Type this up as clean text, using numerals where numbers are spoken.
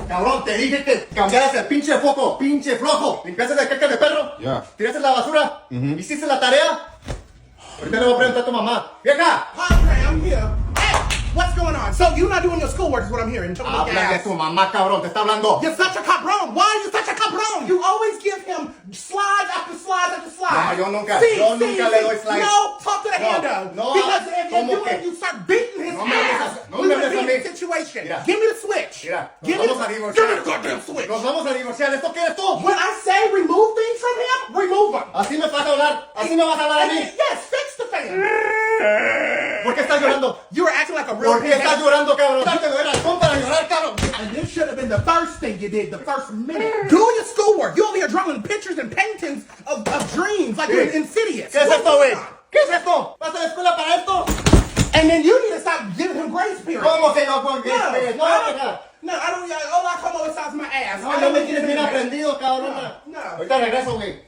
Cabrón, te dije que cambiaras el pinche foco, pinche flojo. ¿Limpiaste la caca de perro? Ya. ¿Tiraste la basura? ¿Hiciste la tarea? Ahorita le voy a preguntar a tu mamá. ¡Vieja! Hi, I'm here. Hey, what's going on? So you're not doing your schoolwork is what I'm hearing. Habla de tu mamá, cabrón, te está hablando. You're such a cabron. Why are you such a cabron? You always give him slides after slides after slides. No, yo nunca le doy slides. No, talk to the No, hander. no, Because if you ¿cómo do que? it, you start beating his No me hables ass. así, no We me would hables be in así. a situation. Mira. Give me the switch. Mira, Give nos me vamos a the divorciar. goddamn switch. Nos vamos a divorciar. ¿Esto qué eres tú? When I say remove things from him, remove them. Así me vas a hablar. Así me vas a hablar a mí. Yes, fix the fan. ¿Por qué estás llorando? You were acting like a real ¿Por qué estás llorando, cabrón? Date de razón para llorar, cabrón. And this should have been the first thing you did, the first minute. Do your schoolwork. You over here drawing pictures and paintings of dreams like you're Insidious. ¿Qué es What's esto, güey? going on? ¿Qué es esto? ¿Vas a la escuela para esto? And then you need to stop giving him grace period. ¿Cómo que no con No, Grace Period? No, I don't. Hola, como estás my ass. no, ya me tienes bien aprendido, cabrón. No. Ahorita regreso, güey.